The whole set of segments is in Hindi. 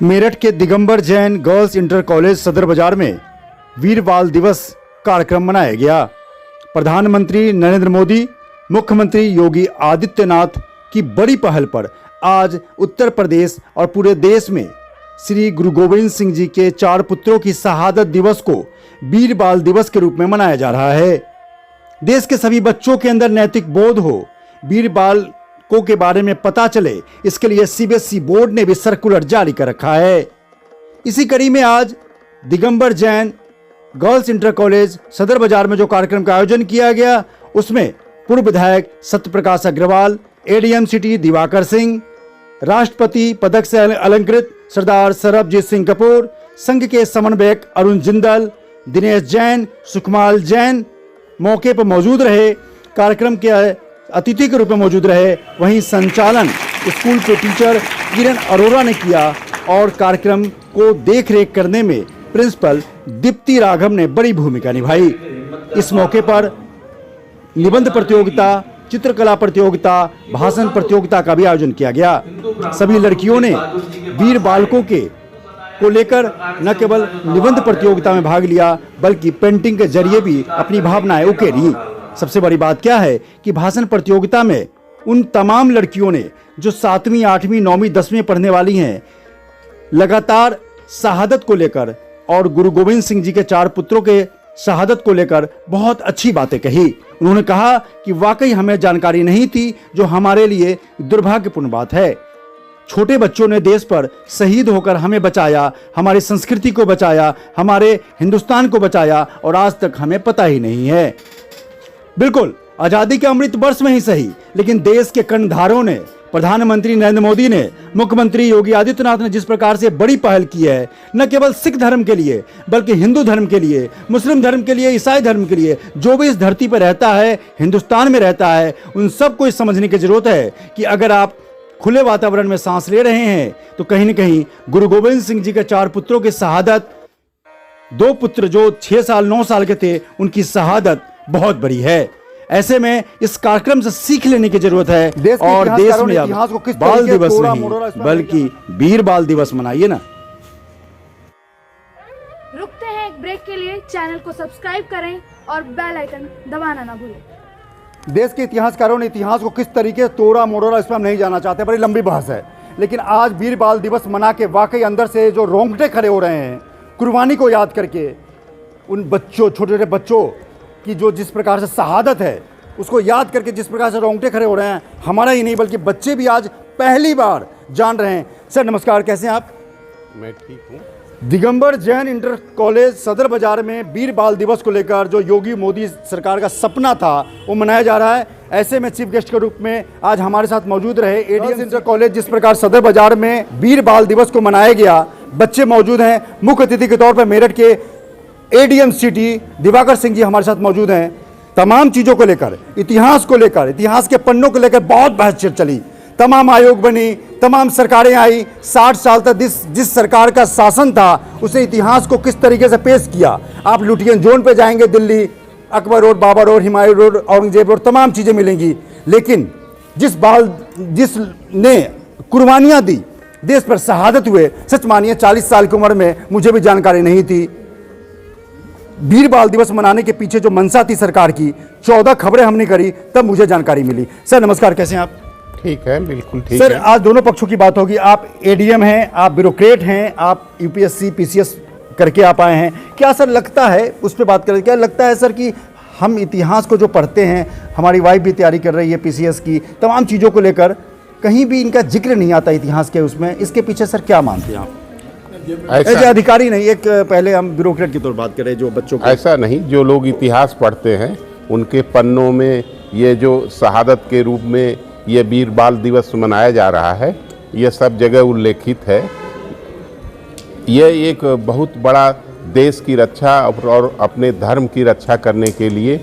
मेरठ के Digambar Jain girls inter college सदर बाजार में वीर बाल दिवस कार्यक्रम मनाया गया। प्रधानमंत्री नरेंद्र मोदी, मुख्यमंत्री योगी आदित्यनाथ की बड़ी पहल पर आज उत्तर प्रदेश और पूरे देश में श्री गुरु गोविंद सिंह जी के 4 पुत्रों की शहादत दिवस को वीर बाल दिवस के रूप में मनाया जा रहा है। देश के सभी बच्चों के अंदर नैतिक बोध हो, वीर बाल के बारे में पता चले, इसके लिए सीबीएसई बोर्ड ने भी सर्कुलर जारी कर रखा है। इसी कड़ी में आज Digambar Jain girls inter college सदर बाजार में जो कार्यक्रम का आयोजन किया गया, उसमें पूर्व विधायक सत्यप्रकाश अग्रवाल, एडीएम सिटी दिवाकर सिंह, राष्ट्रपति पदक से अलंकृत सरदार सरबजीत सिंह कपूर, संघ के समन्वयक अरुण जिंदल, दिनेश जैन, सुखमाल जैन मौके पर मौजूद रहे। कार्यक्रम के अतिथि के रूप में मौजूद रहे। वहीं संचालन स्कूल के टीचर किरण अरोरा ने किया और कार्यक्रम को देखरेख करने में प्रिंसिपल दीप्ति राघव ने बड़ी भूमिका निभाई। इस मौके पर निबंध प्रतियोगिता, चित्रकला प्रतियोगिता, भाषण प्रतियोगिता का भी आयोजन किया गया। सभी लड़कियों ने वीर बालकों को लेकर न केवल निबंध प्रतियोगिता में भाग लिया, बल्कि पेंटिंग के जरिए भी अपनी भावनाएं उकेरी। सबसे बड़ी बात क्या है कि भाषण प्रतियोगिता में उन तमाम लड़कियों ने जो 7वीं, 8वीं, 9वीं, 10वीं पढ़ने वाली हैं, लगातार शहादत को लेकर और गुरु गोविंद सिंह जी के 4 पुत्रों के शहादत को लेकर बहुत अच्छी बातें कही। उन्होंने कहा कि वाकई हमें जानकारी नहीं थी, जो हमारे लिए दुर्भाग्यपूर्ण बात है। छोटे बच्चों ने देश पर शहीद होकर हमें बचाया, हमारी संस्कृति को बचाया, हमारे हिंदुस्तान को बचाया, और आज तक हमें पता ही नहीं है। बिल्कुल आजादी के अमृत वर्ष में ही सही, लेकिन देश के कर्णधारों ने, प्रधानमंत्री नरेंद्र मोदी ने, मुख्यमंत्री योगी आदित्यनाथ ने जिस प्रकार से बड़ी पहल की है, न केवल सिख धर्म के लिए बल्कि हिंदू धर्म के लिए, मुस्लिम धर्म के लिए, ईसाई धर्म के लिए, जो भी इस धरती पर रहता है, हिंदुस्तान में रहता है, उन सबको इस समझने की जरूरत है कि अगर आप खुले वातावरण में सांस ले रहे हैं तो कहीं न कहीं गुरु गोविंद सिंह जी के 4 पुत्रों की शहादत, 2 पुत्र जो 6 साल 9 साल के थे, उनकी शहादत बहुत बड़ी है। ऐसे में इस कार्यक्रम से सीख लेने की जरूरत है। और देश में अब बाल दिवस नहीं बल्कि वीर बाल दिवस मनाइए ना। रुकते हैं एक ब्रेक के लिए। चैनल को सब्सक्राइब करें और बेल आइकन दबाना ना भूलें। देश के इतिहासकारों ने इतिहास को किस तरीके से तोड़ा मोड़ा, इस पर हम नहीं जाना चाहते, बड़ी लंबी बहस है। लेकिन आज वीर बाल दिवस मना के वाकई अंदर से जो रोंगटे खड़े हो रहे हैं, कुर्बानी को याद करके, उन बच्चों, छोटे छोटे बच्चों की जो जिस प्रकार से शहादत है, उसको याद करके जिस प्रकार से रोंगटे खड़े हो रहे हैं, हमारा ही नहीं बल्कि बच्चे भी आज पहली बार जान रहे हैं। सर नमस्कार, कैसे हैं आप? मैं ठीक हूँ। दिगंबर जैन इंटर कॉलेज सदर बाजार में वीर बाल दिवस को लेकर जो योगी मोदी सरकार का सपना था वो मनाया जा रहा है। ऐसे में चीफ गेस्ट के रूप में आज हमारे साथ मौजूद रहे एडीएम इंटर कॉलेज, जिस प्रकार सदर बाजार में वीर बाल दिवस को मनाया गया, बच्चे मौजूद हैं। मुख्य अतिथि के तौर पर मेरठ के एडीएम सिटी दिवाकर सिंह जी हमारे साथ मौजूद हैं। तमाम चीज़ों को लेकर, इतिहास को लेकर, इतिहास के पन्नों को लेकर बहुत बहस चली। तमाम आयोग बनी, तमाम सरकारें आई। 60 साल तक जिस सरकार का शासन था, उसने इतिहास को किस तरीके से पेश किया। आप लुटियन जोन पे जाएंगे, Delhi, Akbar road, Baba road, Humayun road, Aurangzeb road, तमाम चीज़ें मिलेंगी। लेकिन जिसने कुर्बानियाँ दी, देश पर शहादत हुए, सच मानिए 40 साल की उम्र में मुझे भी जानकारी नहीं थी। वीर बाल दिवस मनाने के पीछे जो मंशा थी सरकार की, 14 खबरें हमने करी, तब मुझे जानकारी मिली। सर नमस्कार, कैसे हैं आप? ठीक है, बिल्कुल ठीक सर, है। आज दोनों पक्षों की बात होगी। आप एडीएम हैं, आप ब्यूरोक्रेट हैं, आप यूपीएससी पीसीएस करके आप आए हैं। क्या सर लगता है, उस पर बात करें, क्या लगता है सर कि हम इतिहास को जो पढ़ते हैं, हमारी वाइफ भी तैयारी कर रही है पीसीएस की, तमाम चीज़ों को लेकर कहीं भी इनका जिक्र नहीं आता इतिहास के उसमें, इसके पीछे सर क्या मानते हैं आप? ऐसे अधिकारी नहीं, एक पहले हम ब्यूरोक्रेट की तौर बात करें जो बच्चों को। ऐसा नहीं, जो लोग इतिहास पढ़ते हैं उनके पन्नों में ये जो शहादत के रूप में ये वीर बाल दिवस मनाया जा रहा है, ये सब जगह उल्लेखित है। ये एक बहुत बड़ा देश की रक्षा और अपने धर्म की रक्षा करने के लिए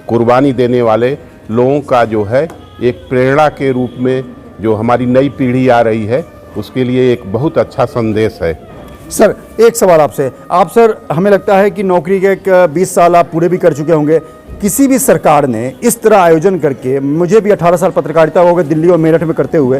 कुर्बानी देने वाले लोगों का जो है एक प्रेरणा के रूप में जो हमारी नई पीढ़ी आ रही है, उसके लिए एक बहुत अच्छा संदेश है। सर एक सवाल आपसे, आप सर हमें लगता है कि नौकरी के 20 साल आप पूरे भी कर चुके होंगे। किसी भी सरकार ने इस तरह आयोजन करके, मुझे भी 18 साल पत्रकारिता हो गए दिल्ली और मेरठ में करते हुए,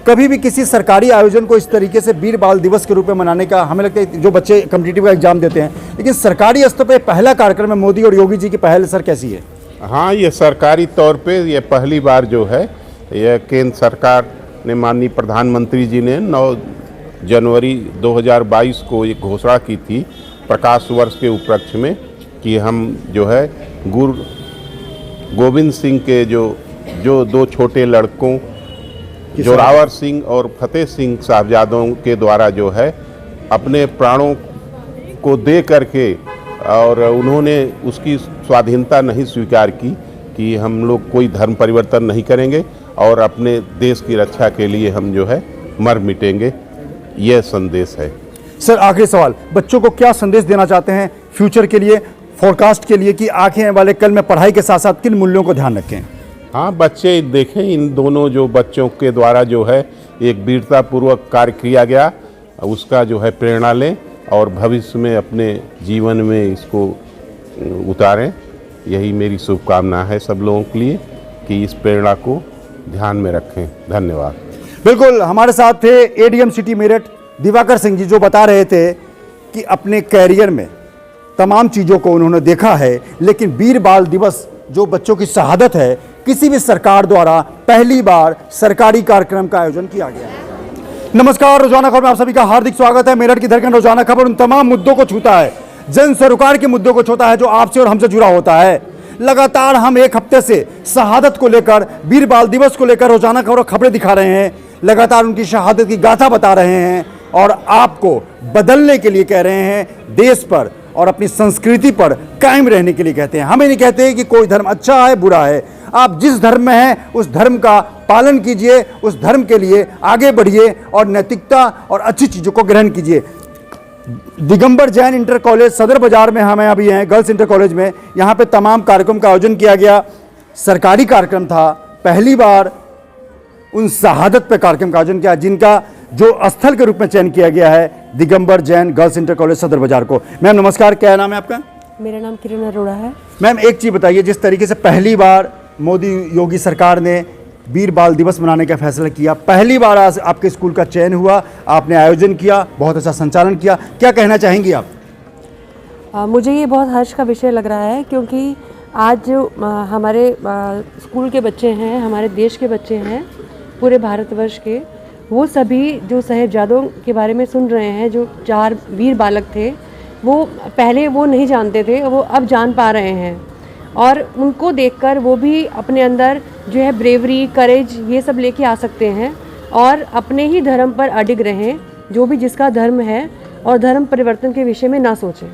कभी भी किसी सरकारी आयोजन को इस तरीके से वीर बाल दिवस के रूप में मनाने का, हमें लगता है जो बच्चे कॉम्पिटिटिव का एग्जाम देते हैं, लेकिन सरकारी स्तर पर पहला कार्यक्रम है मोदी और योगी जी की पहल, सर कैसी है? हाँ, ये सरकारी तौर पे ये पहली बार जो है यह केंद्र सरकार ने, माननीय प्रधानमंत्री जी ने 9 जनवरी 2022 को एक घोषणा की थी प्रकाश वर्ष के उपलक्ष्य में कि हम जो है गुरु गोविंद सिंह के जो 2 छोटे लड़कों जोरावर सिंह और फतेह सिंह साहबजादों के द्वारा जो है अपने प्राणों को दे करके, और उन्होंने उसकी स्वाधीनता नहीं स्वीकार की कि हम लोग कोई धर्म परिवर्तन नहीं करेंगे और अपने देश की रक्षा के लिए हम जो है मर मिटेंगे, यह संदेश है। सर आखिरी सवाल, बच्चों को क्या संदेश देना चाहते हैं फ्यूचर के लिए, फोरकास्ट के लिए, कि आगे वाले कल में पढ़ाई के साथ साथ किन मूल्यों को ध्यान रखें? हाँ, बच्चे देखें, इन दोनों जो बच्चों के द्वारा जो है एक वीरतापूर्वक कार्य किया गया, उसका जो है प्रेरणा लें और भविष्य में अपने जीवन में इसको उतारें। यही मेरी शुभकामना है सब लोगों के लिए कि इस प्रेरणा को ध्यान में रखें। धन्यवाद। बिल्कुल, हमारे साथ थे एडीएम सिटी मेरठ दिवाकर सिंह जी, जो बता रहे थे कि अपने कैरियर में तमाम चीज़ों को उन्होंने देखा है, लेकिन वीर बाल दिवस जो बच्चों की शहादत है, किसी भी सरकार द्वारा पहली बार सरकारी कार्यक्रम का आयोजन किया गया है। नमस्कार, रोजाना खबर में आप सभी का हार्दिक स्वागत है। मेरठ की धड़कन रोजाना खबर उन तमाम मुद्दों को छूता है, जन सरोकार के मुद्दों को छूता है जो आपसे और हमसे जुड़ा होता है। लगातार हम एक हफ्ते से शहादत को लेकर, वीर बाल दिवस को लेकर रोजाना खबरें दिखा रहे हैं, लगातार उनकी शहादत की गाथा बता रहे हैं और आपको बदलने के लिए कह रहे हैं, देश पर और अपनी संस्कृति पर कायम रहने के लिए कहते हैं। हमें नहीं कहते कि कोई धर्म अच्छा है बुरा है, आप जिस धर्म में हैं उस धर्म का पालन कीजिए, उस धर्म के लिए आगे बढ़िए और नैतिकता और अच्छी चीज़ों को ग्रहण कीजिए। दिगंबर जैन इंटर कॉलेज सदर बाजार में हमें अभी हैं, गर्ल्स इंटर कॉलेज में, यहाँ पे तमाम कार्यक्रम का आयोजन किया गया। सरकारी कार्यक्रम था, पहली बार उन शहादत पे कार्यक्रम का आयोजन किया जिनका जो स्थल के रूप में चयन किया गया है Digambar Jain girls inter college सदर बाजार को। मैम नमस्कार, क्या नाम है आपका? मेरा नाम किरण अरोड़ा है। मैम एक चीज़ बताइए, जिस तरीके से पहली बार मोदी योगी सरकार ने वीर बाल दिवस मनाने का फैसला किया, पहली बार आज आपके स्कूल का चयन हुआ, आपने आयोजन किया, बहुत अच्छा संचालन किया, क्या कहना चाहेंगी आप? मुझे ये बहुत हर्ष का विषय लग रहा है क्योंकि आज जो हमारे स्कूल के बच्चे हैं, हमारे देश के बच्चे हैं, पूरे भारतवर्ष के, वो सभी जो साहिबजादों के बारे में सुन रहे हैं, जो 4 वीर बालक थे, वो पहले वो नहीं जानते थे, वो अब जान पा रहे हैं और उनको देखकर वो भी अपने अंदर जो है ब्रेवरी, करेज, ये सब लेके आ सकते हैं और अपने ही धर्म पर अडिग रहें, जो भी जिसका धर्म है, और धर्म परिवर्तन के विषय में ना सोचें।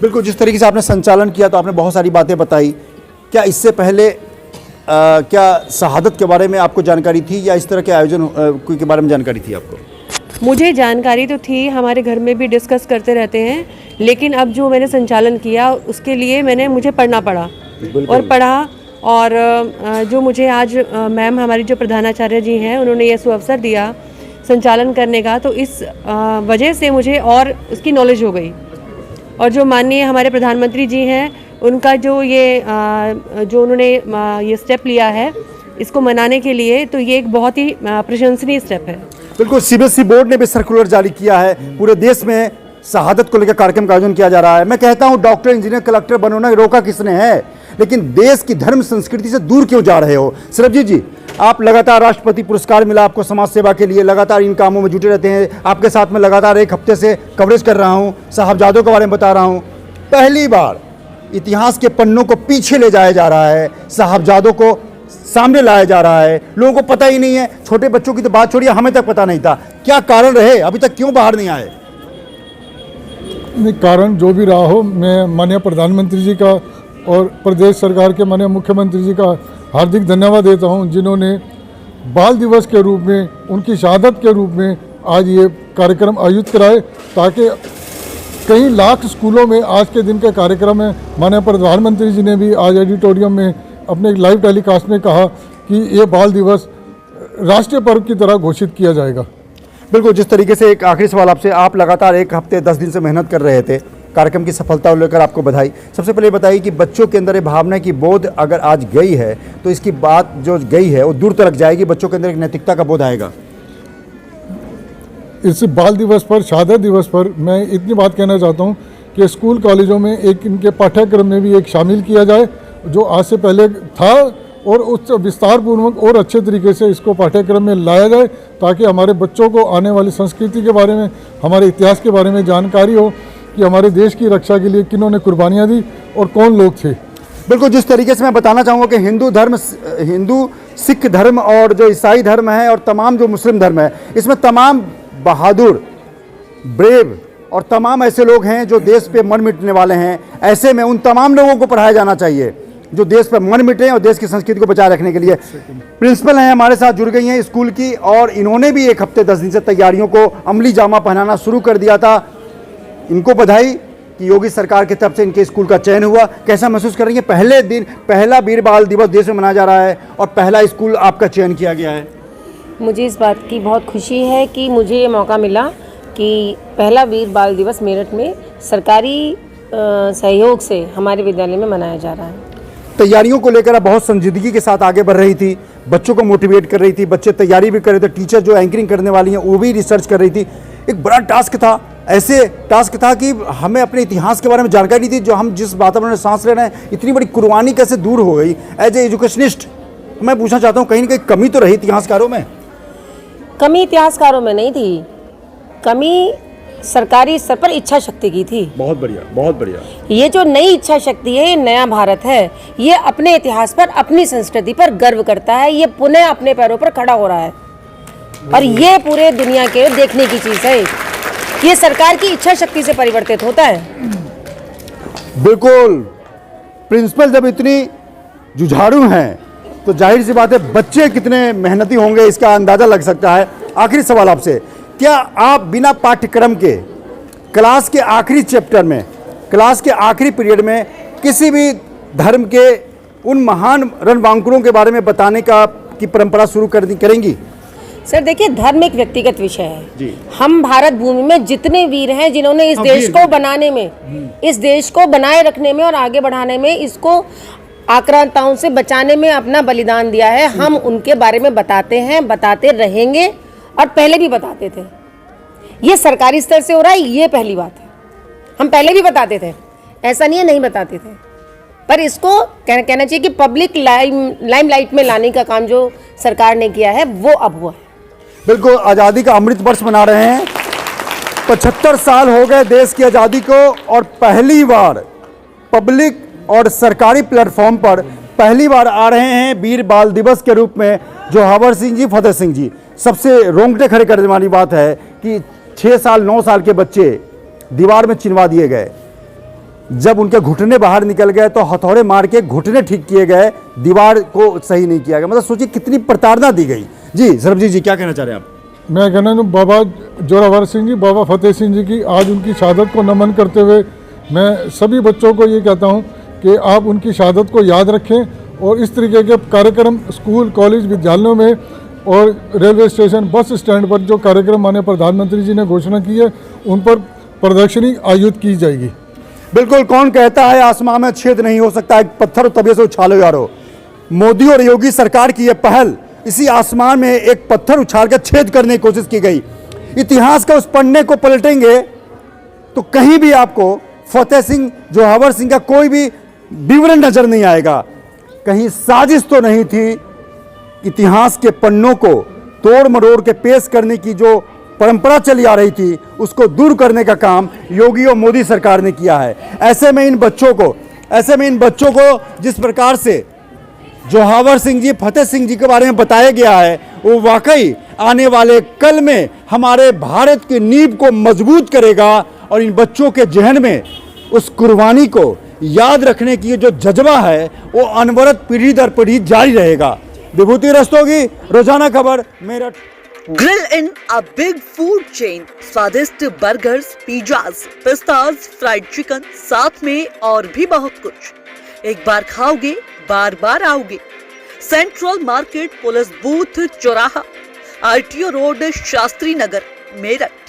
बिल्कुल, जिस तरीके से आपने संचालन किया तो आपने बहुत सारी बातें बताई, क्या इससे पहले क्या शहादत के बारे में आपको जानकारी थी या इस तरह के आयोजन के बारे में जानकारी थी आपको? मुझे जानकारी तो थी, हमारे घर में भी डिस्कस करते रहते हैं, लेकिन अब जो मैंने संचालन किया उसके लिए मुझे पढ़ना पड़ा और पढ़ा, और जो मुझे आज मैम हमारी जो प्रधानाचार्य जी हैं उन्होंने ये सुअवसर दिया संचालन करने का, तो इस वजह से मुझे और उसकी नॉलेज हो गई। और जो माननीय हमारे प्रधानमंत्री जी हैं, उनका जो जो उन्होंने ये स्टेप लिया है इसको मनाने के लिए, तो ये एक बहुत ही प्रशंसनीय स्टेप है। बिल्कुल, सीबीएसई बोर्ड ने भी सर्कुलर जारी किया है, पूरे देश में शहादत को लेकर कार्यक्रम का आयोजन किया जा रहा है। मैं कहता हूं डॉक्टर, इंजीनियर, कलेक्टर बनना रोका किसने है, लेकिन देश की धर्म संस्कृति से दूर क्यों जा रहे हो? सरबजीत जी, आप लगातार राष्ट्रपति पुरस्कार मिला आपको समाज सेवा के लिए, लगातार इन कामों में जुटे रहते हैं, आपके साथ में लगातार एक हफ्ते से कवरेज कर रहा हूं, साहबजादों के बारे में बता रहा हूं। पहली बार इतिहास के पन्नों को पीछे ले जाया जा रहा है, साहबजादों को सामने लाया जा रहा है, लोगों को पता ही नहीं है, छोटे बच्चों की तो बात छोड़िए, हमें तक पता नहीं था। क्या कारण रहे, अभी तक क्यों बाहर नहीं आए? नहीं, कारण जो भी रहा हो, मैं माननीय प्रधानमंत्री जी का और प्रदेश सरकार के माननीय मुख्यमंत्री जी का हार्दिक धन्यवाद देता हूं, जिन्होंने बाल दिवस के रूप में, उनकी शहादत के रूप में आज ये कार्यक्रम आयोजित कराए, ताकि कई लाख स्कूलों में आज के दिन के कार्यक्रम में माननीय प्रधानमंत्री जी ने भी आज ऑडिटोरियम में अपने लाइव टेलीकास्ट में कहा कि ये बाल दिवस राष्ट्रीय पर्व की तरह घोषित किया जाएगा। बिल्कुल, जिस तरीके से एक आखिरी सवाल आपसे, आप लगातार एक हफ्ते 10 दिन से मेहनत कर रहे थे, कार्यक्रम की सफलता को लेकर आपको बधाई। सबसे पहले बताइए कि बच्चों के अंदर ये भावना की बोध अगर आज गई है तो इसकी बात जो गई है वो दूर तक जाएगी, बच्चों के अंदर एक नैतिकता का बोध आएगा? इस बाल दिवस पर, शहादत दिवस पर मैं इतनी बात कहना चाहता हूँ कि स्कूल कॉलेजों में एक इनके पाठ्यक्रम में भी एक शामिल किया जाए जो आज से पहले था, और उस विस्तार पूर्वक और अच्छे तरीके से इसको पाठ्यक्रम में लाया जाए ताकि हमारे बच्चों को आने वाली संस्कृति के बारे में, हमारे इतिहास के बारे में जानकारी हो कि हमारे देश की रक्षा के लिए किन्होंने कुर्बानियाँ दी और कौन लोग थे। बिल्कुल, जिस तरीके से मैं बताना चाहूँगा कि हिंदू सिख धर्म और जो ईसाई धर्म है और तमाम जो मुस्लिम धर्म है, इसमें तमाम बहादुर, ब्रेव और तमाम ऐसे लोग हैं जो देश पे मन मिटने वाले हैं। ऐसे में उन तमाम लोगों को पढ़ाया जाना चाहिए जो देश पे मन मिटे और देश की संस्कृति को बचाए रखने के लिए। प्रिंसिपल हैं हमारे साथ, जुड़ गई हैं स्कूल की, और इन्होंने भी 1 हफ्ते 10 दिन से तैयारियों को अमली जामा पहनाना शुरू कर दिया था। इनको बधाई कि योगी सरकार की तरफ से इनके स्कूल का चयन हुआ। कैसा महसूस कर रही हैं? पहले दिन पहला वीर बाल दिवस देश में मनाया जा रहा है और पहला स्कूल आपका चयन किया गया है। मुझे इस बात की बहुत खुशी है कि मुझे ये मौका मिला कि पहला वीर बाल दिवस मेरठ में सरकारी सहयोग से हमारे विद्यालय में मनाया जा रहा है। तैयारियों को लेकर आप बहुत संजीदगी के साथ आगे बढ़ रही थी, बच्चों को मोटिवेट कर रही थी, बच्चे तैयारी भी कर रहे थे, टीचर जो एंकरिंग करने वाली हैं वो भी रिसर्च कर रही थी। एक बड़ा टास्क था, ऐसे टास्क था कि हमें अपने इतिहास के बारे में जानकारी नहीं थी। जो हम जिस वातावरण में सांस ले रहे हैं, इतनी बड़ी कुर्बानी कैसे दूर हो गई। एज ए एजुकेशनिस्ट मैं पूछना चाहता हूँ, कहीं ना कहीं कमी तो रही इतिहासकारों में? कमी इतिहासकारों में नहीं थी, कमी सरकारी स्तर पर इच्छा शक्ति की थी। बहुत बढ़िया, बहुत बढ़िया। ये जो नई इच्छा शक्ति है, ये नया भारत है, ये अपने इतिहास पर, अपनी संस्कृति पर गर्व करता है, ये पुनः अपने पैरों पर खड़ा हो रहा है और ये पूरे दुनिया के देखने की चीज़ है। ये सरकार की इच्छा शक्ति से परिवर्तित होता है। बिल्कुल, प्रिंसिपल जब इतनी जुझारू हैं तो जाहिर सी बात है बच्चे कितने मेहनती होंगे इसका अंदाजा लग सकता है। आखिरी सवाल आपसे, क्या आप बिना पाठ्यक्रम के क्लास के आखिरी चैप्टर में, क्लास के आखिरी पीरियड में किसी भी धर्म के उन महान रणबांकुरों के बारे में बताने की परंपरा शुरू करेंगी? सर देखिए, धर्म एक व्यक्तिगत विषय है जी। हम भारत भूमि में जितने वीर हैं जिन्होंने इस देश को बनाने में, इस देश को बनाए रखने में और आगे बढ़ाने में, इसको आक्रांताओं से बचाने में अपना बलिदान दिया है, हम उनके बारे में बताते हैं, बताते रहेंगे और पहले भी बताते थे। ये सरकारी स्तर से हो रहा है, ये पहली बात है। हम पहले भी बताते थे, ऐसा नहीं है नहीं बताते थे, पर इसको कहना चाहिए कि पब्लिक लाइमलाइट में लाने का काम जो सरकार ने किया है वो अब हुआ है। बिल्कुल, आज़ादी का अमृत वर्ष मना रहे हैं। 75 साल हो गए देश की आज़ादी को और पहली बार पब्लिक और सरकारी प्लेटफॉर्म पर पहली बार आ रहे हैं वीर बाल दिवस के रूप में जोहावर सिंह जी, फतेह सिंह जी। सबसे रोंगटे खड़े करने वाली बात है कि 6 साल 9 साल के बच्चे दीवार में चिनवा दिए गए। जब उनके घुटने बाहर निकल गए तो हथौड़े मार के घुटने ठीक किए गए, दीवार को सही नहीं किया गया। मतलब सोचिए कितनी प्रताड़ना दी गई। जी सरबजीत जी, क्या कहना चाह रहे हैं आप? मैं कहना हूँ बाबा जोरावर सिंह जी, बाबा फतेह सिंह जी की आज उनकी शहादत को नमन करते हुए मैं सभी बच्चों को ये कहता हूँ कि आप उनकी शहादत को याद रखें और इस तरीके के कार्यक्रम स्कूल, कॉलेज, विद्यालयों में और रेलवे स्टेशन, बस स्टैंड पर जो कार्यक्रम माननीय प्रधानमंत्री जी ने घोषणा की है उन पर प्रदर्शनी आयोजित की जाएगी। बिल्कुल, कौन कहता है आसमान में छेद नहीं हो सकता, एक पत्थर तभी से उछालो यारो। मोदी और योगी सरकार की यह पहल, इसी आसमान में एक पत्थर उछाल कर छेद करने की कोशिश की गई। इतिहास का उस पन्ने को पलटेंगे तो कहीं भी आपको फतेह सिंह, जोहावर सिंह का कोई भी विवरण नजर नहीं आएगा। कहीं साजिश तो नहीं थी। इतिहास के पन्नों को तोड़ मरोड़ के पेश करने की जो परंपरा चली आ रही थी उसको दूर करने का काम योगी और मोदी सरकार ने किया है। ऐसे में इन बच्चों को जिस प्रकार से जोहावर सिंह जी, फतेह सिंह जी के बारे में बताया गया है वो वाकई आने वाले कल में हमारे भारत की नींव को मजबूत करेगा और इन बच्चों के जहन में उस कुर्बानी को याद रखने की जो जज्बा है वो अनवरत पीढ़ी दर पीढ़ी जारी रहेगा। विभूति रस्तोगी, रोजाना खबर, Meerut. Grill in a big food chain, स्वादिष्ट बर्गर्स, पिज्जाज, पिस्ताज, फ्राइड चिकन, साथ में और भी बहुत कुछ। एक बार खाओगे बार बार आओगे। सेंट्रल मार्केट, पुलिस बूथ चौराहा, RTO रोड, शास्त्री नगर, मेरठ।